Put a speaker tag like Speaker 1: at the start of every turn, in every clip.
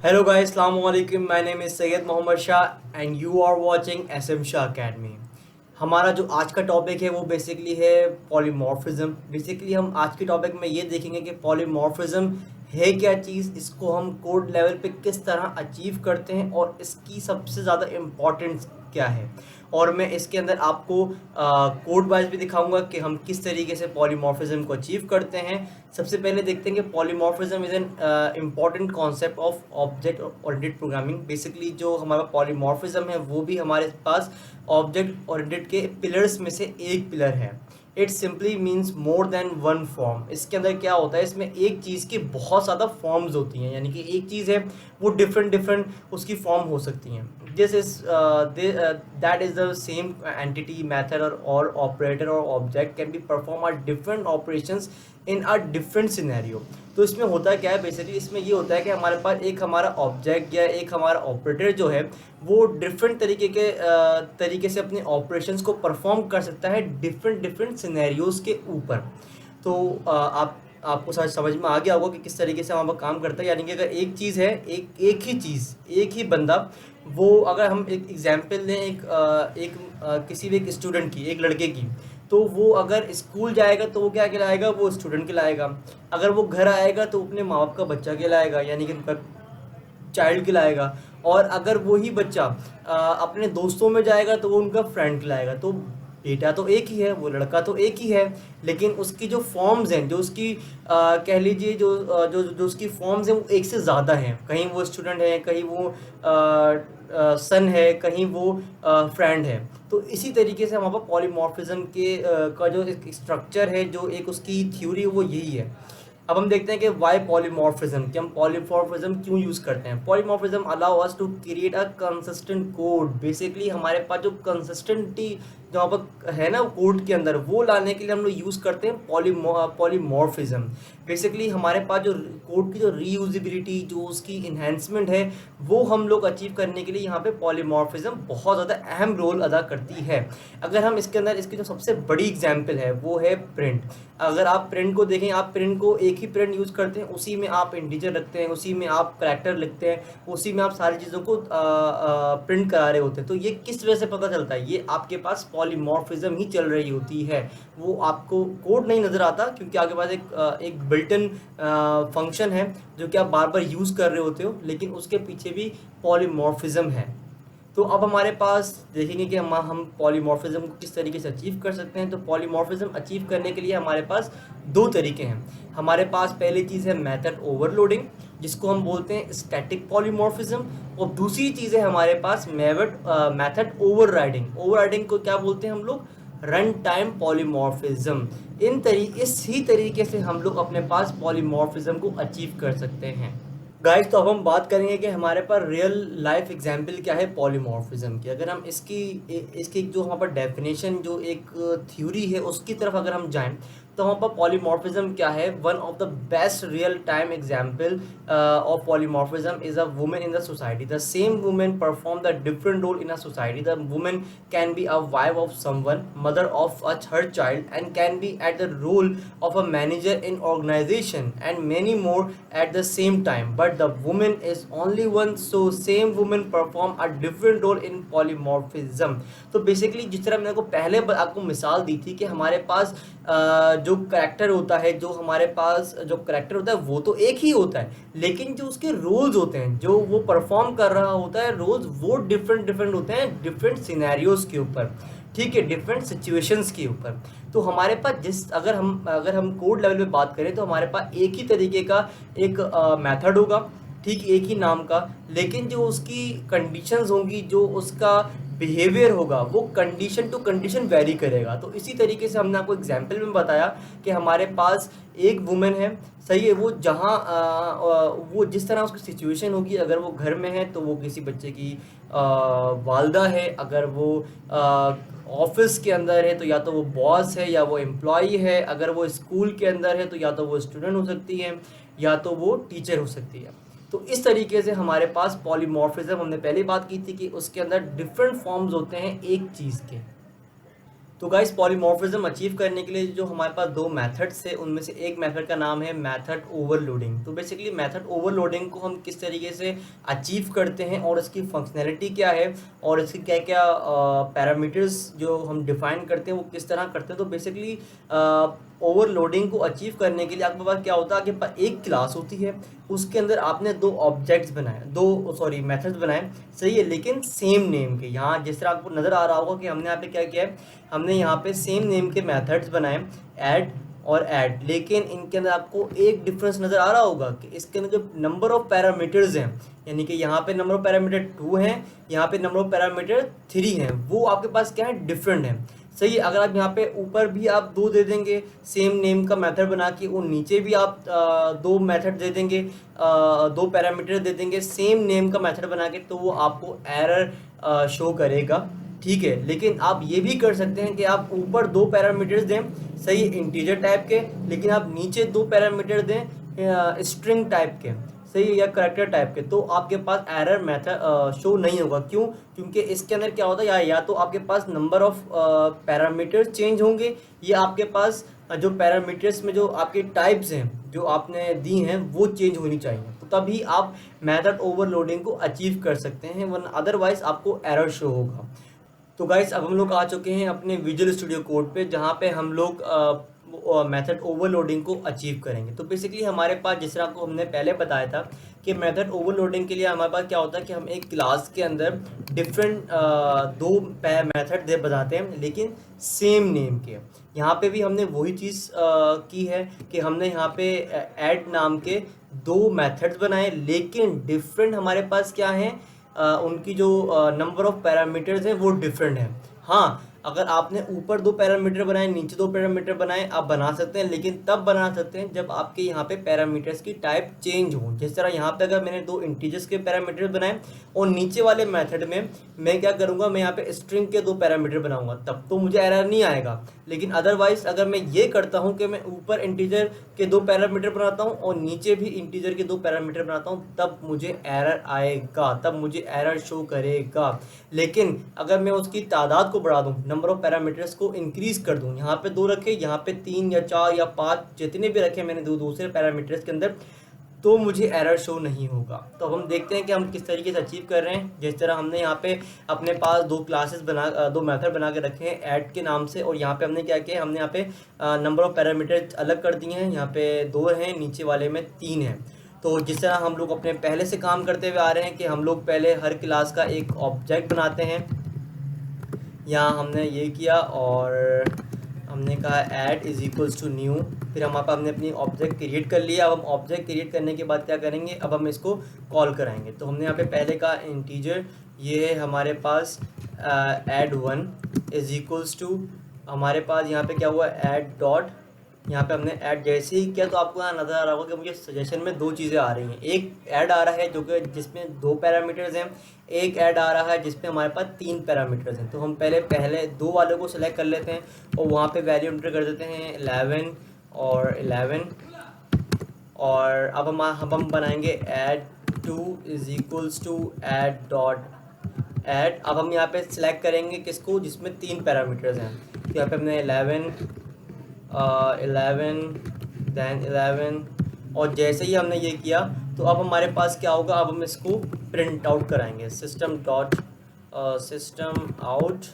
Speaker 1: Hello guys, Assalamu alaikum. My name is Syed Mohammad Shah and you are watching SM Shah Academy. हमारा जो आज का topic है वो बेसिकली है पॉलीमॉर्फिज्म। बेसिकली हम आज के टॉपिक में ये देखेंगे कि पॉलीमॉर्फिज्म है क्या चीज़, इसको हम कोड लेवल पे किस तरह अचीव करते हैं और इसकी सबसे ज़्यादा इम्पोर्टेंस क्या है। और मैं इसके अंदर आपको कोड वाइज भी दिखाऊंगा कि हम किस तरीके से पॉलीमॉर्फिज्म को अचीव करते हैं। सबसे पहले देखते हैं कि polymorphism is an important concept of object oriented programming. Basically जो हमारा पॉलीमॉर्फिज्म है वो भी हमारे पास ऑब्जेक्ट ओरिएंटेड के पिलर्स में से एक पिलर है। It simply means more than one form. इसके अंदर क्या होता है, इसमें एक चीज़ की बहुत ज़्यादा फॉर्म्स होती हैं, यानी कि एक चीज़ है वो डिफरेंट डिफरेंट उसकी फॉर्म हो सकती हैं। This is that is the same entity method और ऑपरेटर और object can be perform are different operations in a different scenario. तो इसमें होता क्या है, बेसिकली इसमें ये होता है कि हमारे पास एक हमारा ऑब्जेक्ट या एक हमारा ऑपरेटर जो है वो डिफरेंट तरीके से अपने ऑपरेशंस को परफॉर्म कर सकता है डिफरेंट डिफरेंट सिनेरियोज के ऊपर। तो आपको समझ में आ गया होगा कि किस तरीके से वहाँ पर काम करता है। यानी कि अगर एक चीज़ है, एक ही चीज़, एक ही बंदा, वो अगर हम एक एग्जांपल लें किसी भी एक स्टूडेंट की, एक लड़के की, तो वो अगर स्कूल जाएगा तो वो क्या कहलाएगा, वो स्टूडेंट कहलाएगा। अगर वो घर आएगा तो अपने माँ बाप का बच्चा कहलाएगा, यानी कि उनका चाइल्ड कहलाएगा। और अगर वही बच्चा अपने दोस्तों में जाएगा तो वो उनका फ्रेंड कहलाएगा। तो बेटा तो एक ही है, वो लड़का तो एक ही है, लेकिन उसकी जो फॉर्म्स हैं, जो उसकी कह लीजिए जो उसकी फॉर्म्स हैं वो एक से ज़्यादा हैं। कहीं वो स्टूडेंट है, कहीं वो सन है, कहीं वो फ्रेंड है। तो इसी तरीके से वहाँ पर पॉलीमॉर्फिज्म का जो एक स्ट्रक्चर है, जो एक उसकी थ्योरी है, वो यही है। अब हम देखते हैं कि वाई पॉलीमॉर्फिज्म, कि हम पॉलीमॉर्फिज्म क्यों यूज़ करते हैं। Polymorphism allow us to create a consistent code. Basically हमारे पास जो कंसिस्टेंटी जहाँ पर है ना कोड के अंदर, वो लाने के लिए हम लोग यूज़ करते हैं पॉलीमॉर्फिज्म। बेसिकली हमारे पास जो कोड की जो रीयूजिबिलिटी, जो उसकी इन्हेंसमेंट है, वो हम लोग अचीव करने के लिए यहाँ पे पॉलीमॉर्फिज्म बहुत ज़्यादा अहम रोल अदा करती है। अगर हम इसके अंदर इसकी जो सबसे बड़ी एग्जाम्पल है वो है प्रिंट। अगर आप प्रिंट को देखें, आप प्रिंट को एक ही प्रिंट यूज़ करते हैं, उसी में आप इंटीजर रखते हैं, उसी में आप करैक्टर लिखते हैं, उसी में आप सारी चीज़ों को प्रिंट करा रहे होते हैं। तो ये किस वजह से पता चलता है, ये आपके पास पॉलीमॉर्फिज्म ही चल रही होती है। वो आपको कोड नहीं नज़र आता क्योंकि आपके पास एक बिल्ट इन फंक्शन है जो कि आप बार बार यूज़ कर रहे होते हो, लेकिन उसके पीछे भी पॉलीमॉर्फिज्म है। तो अब हमारे पास देखेंगे कि हम पॉलीमॉर्फिज्म को किस तरीके से अचीव कर सकते हैं। तो पॉलीमॉर्फिज्म अचीव करने के लिए हमारे पास दो तरीके हैं। हमारे पास पहली चीज़ है मेथड ओवरलोडिंग, जिसको हम बोलते हैं स्टैटिक पॉलीमॉर्फिज्म। और दूसरी चीज़ है हमारे पास मेथड ओवरराइडिंग। ओवरराइडिंग को क्या बोलते हैं हम लोग, रन टाइम पॉलीमॉर्फिज्म। इसी तरीके से हम लोग अपने पास पॉलीमॉर्फिज्म को अचीव कर सकते हैं। गाइस, तो अब हम बात करेंगे कि हमारे पास रियल लाइफ एग्जाम्पल क्या है पॉलीमॉर्फिज्म की। अगर हम इसकी जो वहाँ पर डेफिनेशन, जो एक थ्योरी है, उसकी तरफ अगर हम जाएं, तो वहाँ पर पॉलीमॉर्फिज्म क्या है। One of the best real time example of polymorphism is a women in the society. The same women perform the different role in a society. The women can be a wife of someone, mother of her child, and can be at the role of a manager in organization and many more at the same time, but the woman is only one, so same woman perform a different role in polymorphism. तो basically जिस तरह मैंने को पहले आपको मिसाल दी थी कि हमारे पास जो करेक्टर होता है, वो तो एक ही होता है, लेकिन जो उसके रोल्स होते हैं, जो वो परफॉर्म कर रहा होता है रोल्स, वो डिफरेंट डिफरेंट होते हैं डिफरेंट सिनेरियोज के ऊपर, ठीक है, डिफरेंट सिचुएशंस के ऊपर। तो हमारे पास अगर हम कोड लेवल पे बात करें तो हमारे पास एक ही तरीके का एक मेथड होगा, ठीक, एक ही नाम का, लेकिन जो उसकी कंडीशंस होंगी, जो उसका बिहेवियर होगा, वो कंडीशन टू कंडीशन वेरी करेगा। तो इसी तरीके से हमने आपको एग्जाम्पल में बताया कि हमारे पास एक वुमेन है, सही है, वो वो जिस तरह उसकी सिचुएशन होगी, अगर वो घर में है तो वो किसी बच्चे की वालदा है, अगर वो ऑफिस के अंदर है तो या तो वो बॉस है या वो एम्प्लॉई है, अगर वो स्कूल के अंदर है तो या तो वो स्टूडेंट हो सकती है या तो वो टीचर हो सकती है। तो इस तरीके से हमारे पास पॉलीमॉर्फिज्म, हमने पहले बात की थी कि उसके अंदर डिफरेंट फॉर्म्स होते हैं एक चीज़ के। तो गाइस पॉलीमॉर्फिज्म अचीव करने के लिए जो हमारे पास दो मेथड्स है उनमें से एक मेथड का नाम है मेथड ओवरलोडिंग। तो बेसिकली मेथड ओवरलोडिंग को हम किस तरीके से अचीव करते हैं और इसकी फंक्शनैलिटी क्या है और इसके क्या क्या पैरामीटर्स जो हम डिफाइन करते हैं वो किस तरह करते हैं। तो बेसिकली ओवरलोडिंग को अचीव करने के लिए आपके पास क्या होता है, आपके पास एक क्लास होती है, उसके अंदर आपने दो ऑब्जेक्ट्स बनाए, दो सॉरी मेथड्स बनाए, सही है, लेकिन सेम नेम के। यहाँ जिस तरह आपको नज़र आ रहा होगा कि हमने यहाँ पे क्या किया है, हमने यहाँ पे सेम नेम के मेथड्स बनाए ऐड और ऐड, लेकिन इनके अंदर आपको एक डिफरेंस नज़र आ रहा होगा कि इसके अंदर जो नंबर ऑफ पैरामीटर्स हैं, यानी कि यहाँ पे नंबर ऑफ पैरामीटर 2 हैं, यहाँ पे नंबर ऑफ पैरामीटर 3 हैं, वो आपके पास क्या है, डिफरेंट है, सही है। अगर आप यहाँ पे ऊपर भी आप दो दे देंगे सेम नेम का मेथड बना के, और नीचे भी आप दो मेथड दे देंगे, दो पैरामीटर दे देंगे सेम नेम का मेथड बना के, तो वो आपको एरर शो करेगा, ठीक है। लेकिन आप ये भी कर सकते हैं कि आप ऊपर दो पैरामीटर्स दें, सही है, इंटीजर टाइप के, लेकिन आप नीचे दो पैरामीटर दें स्ट्रिंग टाइप के, सही है, या करेक्टर टाइप के, तो आपके पास एरर मेथड शो नहीं होगा। क्यों? क्योंकि इसके अंदर क्या होता है, या तो आपके पास नंबर ऑफ पैरामीटर्स चेंज होंगे, या आपके पास जो पैरामीटर्स में जो आपके टाइप्स हैं जो आपने दी हैं वो चेंज होनी चाहिए, तो तभी आप मेथड ओवरलोडिंग को अचीव कर सकते हैं, वरना अदरवाइज आपको एरर शो होगा। तो गाइस अब हम लोग आ चुके हैं अपने विजुअल स्टूडियो कोड पे, जहाँ पे हम लोग मेथड ओवरलोडिंग को अचीव करेंगे। तो बेसिकली हमारे पास, जिस तरह को हमने पहले बताया था कि मेथड ओवरलोडिंग के लिए हमारे पास क्या होता है कि हम एक क्लास के अंदर डिफरेंट दो मेथड बनाते हैं, लेकिन सेम नेम के। यहाँ पे भी हमने वही चीज़ की है कि हमने यहाँ पे ऐड नाम के दो मेथड्स बनाए, लेकिन डिफरेंट हमारे पास क्या है, उनकी जो नंबर ऑफ पैरामीटर्स हैं वो डिफरेंट है। हाँ, अगर आपने ऊपर दो पैरामीटर बनाए नीचे दो पैरामीटर बनाए, आप बना सकते हैं, लेकिन तब बना सकते हैं जब आपके यहाँ पे पैरामीटर्स की टाइप चेंज हो। जिस तरह यहाँ पे अगर मैंने दो इंटीजर्स के पैरामीटर बनाए और नीचे वाले मेथड में मैं क्या करूँगा, मैं यहाँ पे स्ट्रिंग के दो पैरामीटर बनाऊंगा, तब तो मुझे एरर नहीं आएगा। लेकिन अदरवाइज अगर मैं ये करता हूँ कि मैं ऊपर इंटीजर के दो पैरामीटर बनाता हूँ और नीचे भी इंटीजर के दो पैरामीटर बनाता हूँ, तब मुझे एरर आएगा, तब मुझे एरर शो करेगा। लेकिन अगर मैं उसकी तादाद को बढ़ा दूँ, नंबर ऑफ पैरामीटर्स को इंक्रीज कर दूँ, यहाँ पे दो रखे, यहाँ पे 3 या 4 या 5 जितने भी रखे मैंने दो दूसरे पैरामीटर्स के अंदर, तो मुझे एरर शो नहीं होगा। तो अब हम देखते हैं कि हम किस तरीके से अचीव कर रहे हैं। जिस तरह हमने यहाँ पे अपने पास दो क्लासेस दो मेथड बना के रखे हैं ऐड के नाम से, और यहाँ पे हमने क्या किया, हमने यहाँ पे नंबर ऑफ पैरामीटर अलग कर दिए हैं, यहाँ पे 2 हैं, नीचे वाले में 3 हैं। तो जिस तरह हम लोग अपने पहले से काम करते हुए आ रहे हैं कि हम लोग पहले हर क्लास का एक ऑब्जेक्ट बनाते हैं, यहाँ हमने ये किया और हमने कहा add is equals to new, फिर हम हमने अपनी ऑब्जेक्ट क्रिएट कर लिया। अब हम ऑब्जेक्ट क्रिएट करने के बाद क्या करेंगे, अब हम इसको कॉल कराएंगे। तो हमने यहाँ पे पहले का इंटीजर ये है हमारे पास ऐड 1 इज इक्वल्स टू, हमारे पास यहाँ पे क्या हुआ, ऐड डॉट, यहाँ पे हमने ऐड जैसे ही किया तो आपको यहाँ नज़र आ रहा होगा कि मुझे सजेशन में दो चीज़ें आ रही हैं। एक ऐड आ रहा है जो कि जिसमें दो पैरामीटर्स हैं, एक ऐड आ रहा है जिसमें हमारे पास 3 पैरामीटर्स हैं। तो हम पहले दो वालों को सिलेक्ट कर लेते हैं और वहाँ पे वैल्यू एंटर कर देते हैं 11 और 11, और अब हम बनाएंगे add 2 is equals to add dot add. अब हम यहाँ पे सिलेक्ट करेंगे किसको, जिसमें 3 पैरामीटर्स हैं। तो यहाँ पे हमने 11 देन 11, और जैसे ही हमने ये किया तो अब हमारे पास क्या होगा, अब हम इसको प्रिंट आउट कराएंगे, सिस्टम आउट,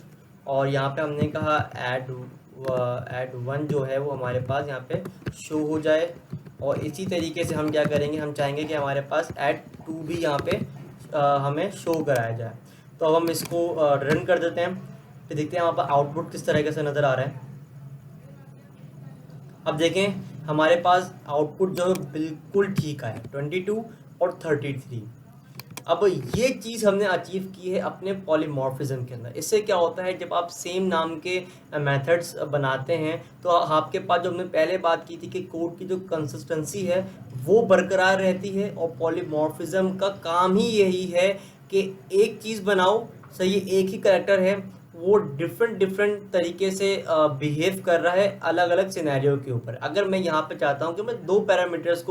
Speaker 1: और यहाँ पे हमने कहा ऐड 1 जो है वो हमारे पास यहाँ पे शो हो जाए। और इसी तरीके से हम क्या करेंगे, हम चाहेंगे कि हमारे पास ऐड 2 भी यहाँ पे हमें शो कराया जाए। तो अब हम इसको रन कर देते हैं, फिर देखते हैं वहाँ पर आउटपुट किस तरीके से नज़र आ रहा है। अब देखें हमारे पास आउटपुट जो है बिल्कुल ठीक आया, 22 और 33। अब ये चीज़ हमने अचीव की है अपने पॉलीमॉर्फिज्म के अंदर। इससे क्या होता है, जब आप सेम नाम के मेथड्स बनाते हैं तो आपके पास, जो हमने पहले बात की थी कि कोड की जो कंसिस्टेंसी है वो बरकरार रहती है। और पॉलीमॉर्फिज्म का काम ही यही है कि एक चीज़ बनाओ, सही, एक ही करैक्टर है, वो डिफरेंट डिफरेंट तरीके से बिहेव कर रहा है अलग अलग सिनेरियो के ऊपर। अगर मैं यहाँ पे चाहता हूँ कि मैं दो पैरामीटर्स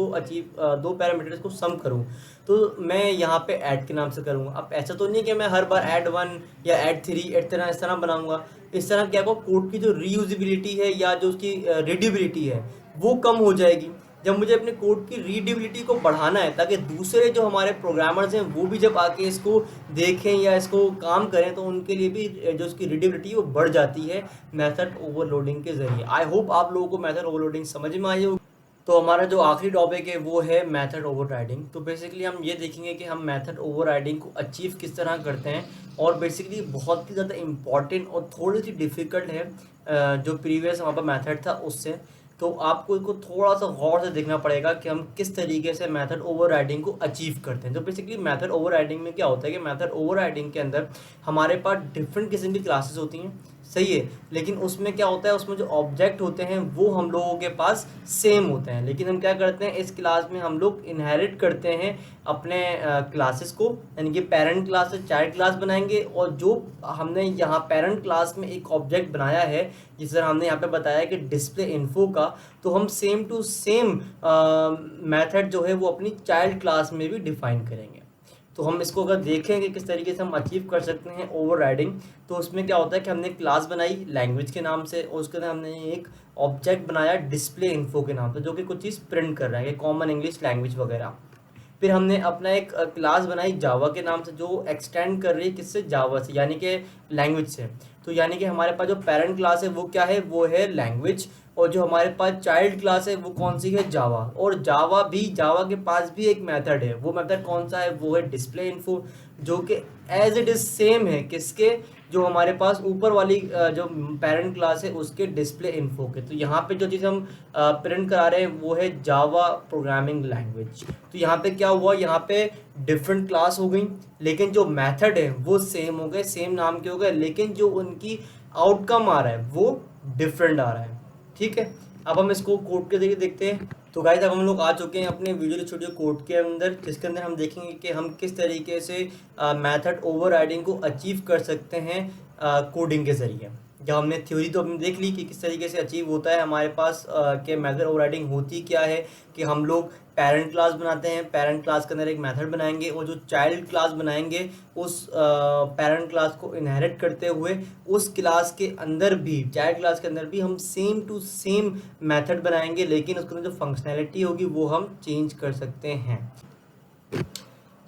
Speaker 1: को सम करूँ, तो मैं यहाँ पे ऐड के नाम से करूँगा। अब ऐसा तो नहीं कि मैं हर बार ऐड वन या ऐड थ्री इस तरह बनाऊंगा। इस तरह क्या होगा, कोड की जो रीयूजिबिलिटी है या जो उसकी रीडेबिलिटी है वो कम हो जाएगी। जब मुझे अपने कोड की रीडेबिलिटी को बढ़ाना है ताकि दूसरे जो हमारे प्रोग्रामर्स हैं वो भी जब आके इसको देखें या इसको काम करें, तो उनके लिए भी जो इसकी रीडेबिलिटी है वो बढ़ जाती है मेथड ओवरलोडिंग के जरिए। आई होप आप लोगों को मेथड ओवरलोडिंग समझ में आई होगी। तो हमारा जो आखिरी टॉपिक है वो है मेथड ओवरराइडिंग। तो बेसिकली हम ये देखेंगे कि हम मेथड ओवरराइडिंग को अचीव किस तरह करते हैं, और बेसिकली बहुत ही ज़्यादा इम्पॉर्टेंट और थोड़ी सी डिफ़िकल्ट है जो प्रीवियस हमारे पास मेथड था उससे। तो आपको इसको थोड़ा सा गौर से देखना पड़ेगा कि हम किस तरीके से मेथड ओवरराइडिंग को अचीव करते हैं। तो बेसिकली मेथड ओवरराइडिंग में क्या होता है कि मेथड ओवरराइडिंग के अंदर हमारे पास डिफरेंट किस्म की क्लासेस होती हैं, सही है। लेकिन उसमें क्या होता है, उसमें जो ऑब्जेक्ट होते हैं वो हम लोगों के पास सेम होते हैं। लेकिन हम क्या करते हैं, इस क्लास में हम लोग इनहेरिट करते हैं अपने क्लासेस को, यानी कि पेरेंट क्लास से चाइल्ड क्लास बनाएंगे। और जो हमने यहाँ पेरेंट क्लास में एक ऑब्जेक्ट बनाया है, जिस तरह हमने यहाँ पे बताया कि डिस्प्ले इन्फो का, तो हम सेम टू सेम मेथड जो है वो अपनी चाइल्ड क्लास में भी डिफाइन करेंगे। तो हम इसको अगर देखें कि किस तरीके से हम अचीव कर सकते हैं ओवरराइडिंग, तो उसमें क्या होता है कि हमने क्लास बनाई लैंग्वेज के नाम से, और उसके अंदर हमने एक ऑब्जेक्ट बनाया डिस्प्ले इन्फो के नाम से, जो कि कुछ चीज़ प्रिंट कर रहा है, कॉमन इंग्लिश लैंग्वेज वगैरह। फिर हमने अपना एक क्लास बनाई जावा के नाम से, जो एक्सटेंड कर रही है किससे, जावा से, यानी कि लैंग्वेज से। तो यानी कि हमारे पास जो पेरेंट क्लास है वो क्या है, वो है लैंग्वेज। और जो हमारे पास चाइल्ड क्लास है वो कौन सी है, जावा। और जावा के पास भी एक मेथड है, वो मेथड कौन सा है, वो है डिस्प्ले इन्फो, जो कि एज इट इज सेम है किसके, जो हमारे पास ऊपर वाली जो पेरेंट क्लास है उसके डिस्प्ले इन्फो के। तो यहाँ पे जो चीज़ हम प्रिंट करा रहे हैं वो है जावा प्रोग्रामिंग लैंग्वेज। तो यहाँ पे क्या हुआ, यहाँ पे डिफरेंट क्लास हो गई, लेकिन जो मेथड है वो सेम हो गए, सेम नाम के हो गए, लेकिन जो उनकी आउटकम आ रहा है वो डिफरेंट आ रहा है। ठीक है, अब हम इसको कोड के जरिए देखते हैं। तो गाइस, अब हम लोग आ चुके हैं अपने विजुअल स्टूडियो कोड के अंदर, जिसके अंदर हम देखेंगे कि हम किस तरीके से मेथड ओवरराइडिंग को अचीव कर सकते हैं कोडिंग के ज़रिए। जब हमने थ्योरी तो हमने देख ली कि किस तरीके से अचीव होता है हमारे पास कि मेथड ओवरराइडिंग होती क्या है, कि हम लोग पेरेंट क्लास बनाते हैं, पेरेंट क्लास के अंदर एक मेथड बनाएंगे, और जो चाइल्ड क्लास बनाएंगे उस पेरेंट क्लास को इनहेरिट करते हुए उस क्लास के अंदर भी, चाइल्ड क्लास के अंदर भी हम सेम टू सेम मेथड बनाएंगे, लेकिन उसके अंदर जो फंक्शनैलिटी होगी वो हम चेंज कर सकते हैं।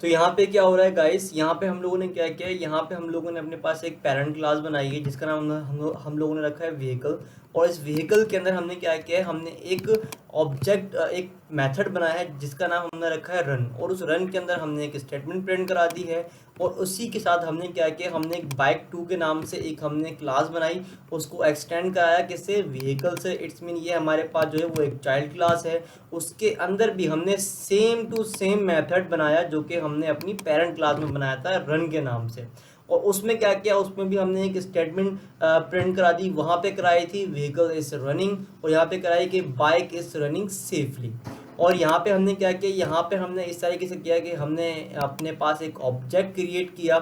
Speaker 1: तो यहाँ पे क्या हो रहा है गाइस, यहाँ पे हम लोगों ने क्या किया है, यहाँ पे हम लोगों ने अपने पास एक पेरेंट क्लास बनाई है जिसका नाम हम लोगों ने रखा है व्हीकल। और इस व्हीकल के अंदर हमने क्या किया है, हमने एक ऑब्जेक्ट, एक मेथड बनाया है जिसका नाम हमने रखा है रन। और उस रन के अंदर हमने एक स्टेटमेंट प्रिंट करा दी है, और उसी के साथ हमने क्या किया, हमने एक बाइक 2 के नाम से एक हमने क्लास बनाई, उसको एक्सटेंड कराया किससे, व्हीकल से। इट्स मीन ये हमारे पास जो है वो एक चाइल्ड क्लास है, उसके अंदर भी हमने सेम टू सेम मेथड बनाया जो कि हमने अपनी पेरेंट क्लास में बनाया था रन के नाम से। और उसमें क्या किया, उसमें भी हमने एक स्टेटमेंट प्रिंट करा दी, वहाँ पे कराई थी व्हीकल इज रनिंग, और यहाँ पे कराई कि बाइक इज रनिंग सेफली। और यहाँ पे हमने क्या किया, यहाँ पे हमने इस तरीके से किया कि हमने अपने पास एक ऑब्जेक्ट क्रिएट किया,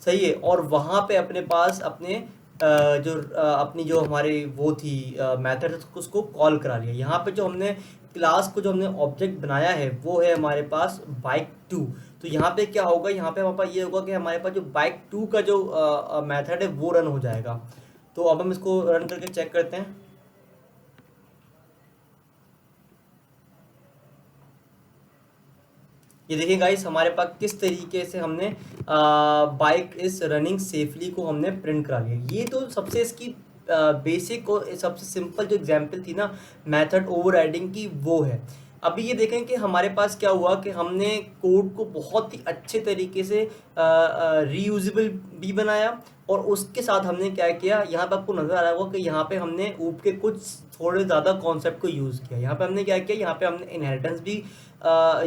Speaker 1: सही है। और वहाँ पे अपने पास अपने अपनी जो हमारी वो थी मेथड, उसको कॉल करा लिया। यहाँ पे जो हमने क्लास को, जो हमने ऑब्जेक्ट बनाया है वो है हमारे पास बाइक 2। तो यहाँ पे क्या होगा, यहाँ पे हमारे पास ये होगा कि हमारे पास जो बाइक 2 का जो मेथड है वो रन हो जाएगा। तो अब हम इसको रन करके चेक करते हैं। ये देखिए गाइस, हमारे पास किस तरीके से हमने बाइक इज रनिंग सेफली को हमने प्रिंट करा लिया। ये तो सबसे इसकी बेसिक और सबसे सिंपल जो एग्जांपल थी ना मेथड ओवरराइडिंग की, वो है। अभी ये देखें कि हमारे पास क्या हुआ कि हमने कोड को बहुत ही अच्छे तरीके से रीयूजेबल भी बनाया, और उसके साथ हमने क्या किया, यहाँ पे आपको नजर आ रहा होगा कि यहाँ पे हमने ऊप के कुछ थोड़े ज़्यादा कॉन्सेप्ट को यूज़ किया। यहाँ पे हमने क्या किया, यहाँ पे हमने इनहेरिटेंस भी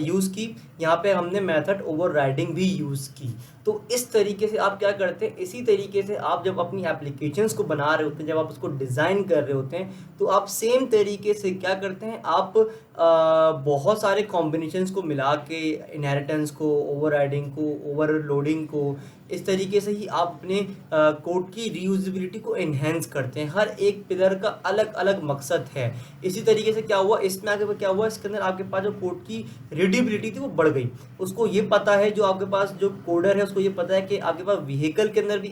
Speaker 1: यूज़ की, यहाँ पे हमने मेथड ओवरराइडिंग भी यूज़ की। तो इस तरीके से आप क्या करते हैं, इसी तरीके से आप जब अपनी एप्लीकेशंस को बना रहे होते हैं, जब आप उसको डिज़ाइन कर रहे होते हैं, तो आप सेम तरीके से क्या करते हैं, आप बहुत सारे कॉम्बिनेशंस को मिला के इनहेरिटेंस को, ओवरराइडिंग को, ओवरलोडिंग को, इस तरीके से ही आप अपने कोड की रीयूजेबिलिटी को एनहेंस करते हैं। हर एक पिलर का अलग अलग मकसद है। इसी तरीके से क्या हुआ, इसमें आगे क्या हुआ, इसके अंदर आपके पास जो कोड की रीडेबिलिटी थी वो बढ़ गई। उसको ये पता है, जो आपके पास जो कोडर है उसको ये पता है कि आपके पास व्हीकल के अंदर भी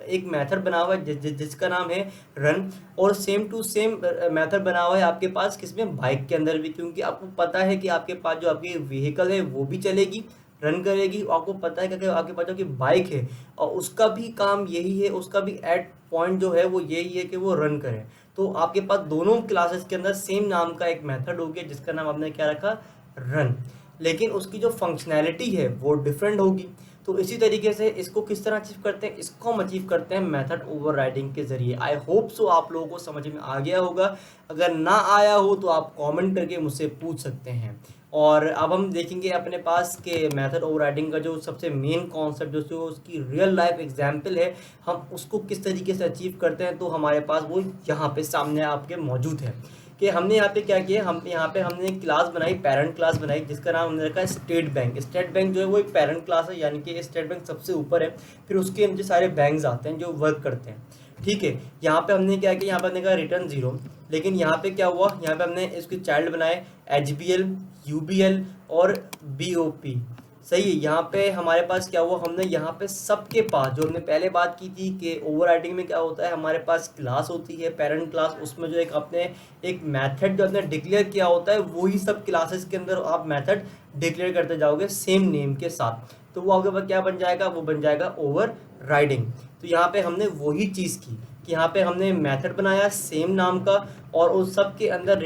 Speaker 1: एक मेथड बना हुआ है जिसका नाम है रन, और सेम टू सेम मेथड बना हुआ है आपके पास किसमें, बाइक के अंदर भी, क्योंकि आपको पता है कि आपके पास जो आपकी व्हीकल है वो भी चलेगी, रन करेगी, और आपको पता है कि आपके पास जो कि बाइक है और उसका भी काम यही है, उसका भी एट पॉइंट जो है वो यही है कि वो रन करे। तो आपके पास दोनों क्लासेस के अंदर सेम नाम का एक मेथड हो गया जिसका नाम आपने क्या रखा, रन, लेकिन उसकी जो फंक्शनैलिटी है वो डिफरेंट होगी। तो इसी तरीके से इसको किस तरह अचीव करते हैं, इसको हम अचीव करते हैं मेथड ओवरराइडिंग के जरिए। आई होप सो आप लोगों को समझ में आ गया होगा। अगर ना आया हो तो आप कमेंट करके मुझसे पूछ सकते हैं। और अब हम देखेंगे अपने पास के मेथड ओवरराइडिंग का जो सबसे मेन कॉन्सेप्ट, जो उसकी रियल लाइफ एग्जांपल है, हम उसको किस तरीके से अचीव करते हैं। तो हमारे पास वो यहाँ पे सामने आपके मौजूद है कि हमने यहाँ पे क्या किया, हम यहाँ पे हमने एक क्लास बनाई, पेरेंट क्लास बनाई, जिसका नाम हमने रखा है स्टेट बैंक। स्टेट बैंक जो है वो एक पेरेंट क्लास है, यानी कि स्टेट बैंक सबसे ऊपर है, फिर उसके नीचे सारे बैंक्स आते हैं जो वर्क करते हैं। ठीक है, यहाँ पे हमने क्या किया, यहाँ पे हमने कहा रिटर्न 0, लेकिन यहाँ पे क्या हुआ, यहाँ पे हमने इसके चाइल्ड बनाए HBL, UBL और BOP। सही है, यहाँ पे हमारे पास क्या हुआ, हमने यहाँ पे सबके पास, जो हमने पहले बात की थी कि ओवरराइडिंग में क्या होता है, हमारे पास क्लास होती है पेरेंट क्लास, उसमें जो एक अपने एक मेथड जो आपने डिक्लेयर किया होता है, वही सब क्लासेस के अंदर आप मेथड डिक्लेयर करते जाओगे सेम नेम के साथ। तो वो आपके पास क्या बन जाएगा, वो बन जाएगा ओवरराइडिंग। तो यहाँ पे हमने वही चीज़ की कि यहाँ पे हमने मेथड बनाया सेम नाम का, और उस सब के अंदर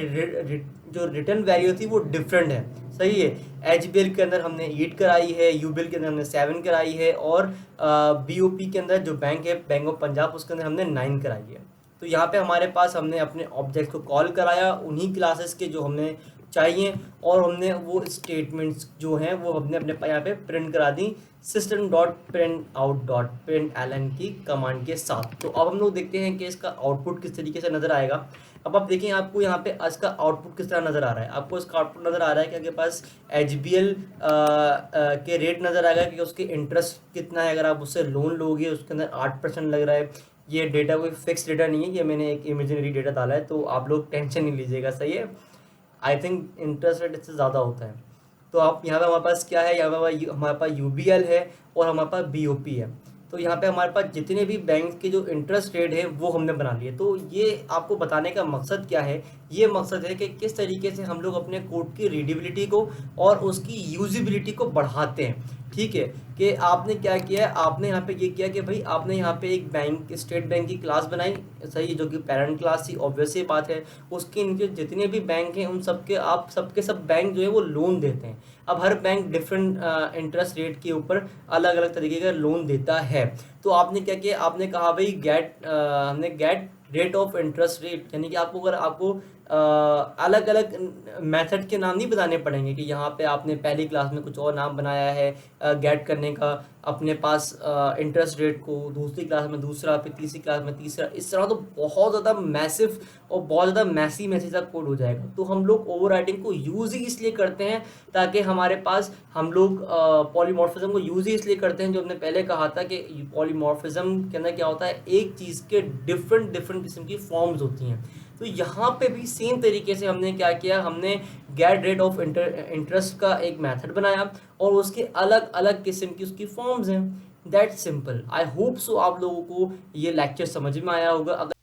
Speaker 1: जो रिटर्न वैल्यू थी वो डिफरेंट है। सही है, HBL के अंदर हमने 8 कराई है, UBL के अंदर हमने 7 कराई है, और BOP के अंदर जो बैंक है, बैंक ऑफ पंजाब, उसके अंदर हमने 9 कराई है। तो यहाँ पे हमारे पास हमने अपने ऑब्जेक्ट को कॉल कराया उन्हीं क्लासेस के जो हमें चाहिए, और हमने वो स्टेटमेंट्स जो हैं वो हमने अपने यहाँ पे प्रिंट करा दी system.printout.println की कमांड के साथ। तो अब हम लोग देखते हैं कि इसका आउटपुट किस तरीके से नज़र आएगा। अब आप देखें, आपको यहाँ पे इसका आउटपुट किस तरह नज़र आ रहा है। आपको इसका आउटपुट नज़र आ रहा है कि आपके पास HBL के रेट नज़र आएगा कि उसके इंटरेस्ट कितना है। अगर आप उससे लोन लोगे उसके अंदर 8% लग रहा है। ये डेटा कोई फिक्स डेटा नहीं है, ये मैंने एक इमेजिनरी डेटा डाला है, तो आप लोग टेंशन नहीं लीजिएगा। सही है, आई थिंक इंटरेस्ट रेट इससे ज़्यादा होता है। तो आप यहाँ पे हमारे पास क्या है, यहाँ पे हमारे पास UBL है और हमारे पास BOP है। तो यहाँ पे हमारे पास जितने भी बैंक के जो इंटरेस्ट रेट है वो हमने बना लिए। तो ये आपको बताने का मकसद क्या है, ये मकसद है कि किस तरीके से हम लोग अपने कोड की रीडेबिलिटी को और उसकी यूजिबिलिटी को बढ़ाते हैं। ठीक है, कि आपने क्या किया है, आपने यहाँ पे ये किया कि भाई आपने यहाँ पे एक बैंक, स्टेट बैंक की क्लास बनाई, सही, जो कि पेरेंट क्लास थी, ऑब्वियस सी बात है। उसके नीचे जितने भी बैंक हैं उन सबके आप सबके सब बैंक जो है वो लोन देते हैं। अब हर बैंक डिफरेंट इंटरेस्ट रेट के ऊपर अलग अलग तरीके का लोन देता है। तो आपने क्या किया, आपने कहा भाई हमने get rate of interest rate, यानी कि आपको अगर आपको अलग अलग मेथड के नाम नहीं बताने पड़ेंगे कि यहाँ पे आपने पहली क्लास में कुछ और नाम बनाया है गेट करने का अपने पास इंटरेस्ट रेट को, दूसरी क्लास में दूसरा, फिर तीसरी क्लास में तीसरा, इस तरह तो बहुत ज़्यादा मैसिव और बहुत ज़्यादा मैसी सा कोड हो जाएगा। तो हम लोग ओवरराइडिंग को यूज़ ही इसलिए करते हैं ताकि हमारे पास, हम लोग पॉलीमॉर्फिज्म को यूज़ ही इसलिए करते हैं, जो हमने पहले कहा था कि पॉलीमॉर्फिज्म के अंदर क्या होता है, एक चीज़ के डिफरेंट डिफरेंट किस्म की फॉर्म्स होती हैं। तो यहाँ पे भी सेम तरीके से हमने क्या किया, हमने गेट रेट ऑफ इंटरेस्ट का एक मेथड बनाया और उसके अलग अलग किस्म की उसकी फॉर्म्स हैं। That simple. I hope so आप लोगों को ये लेक्चर समझ में आया होगा। अगर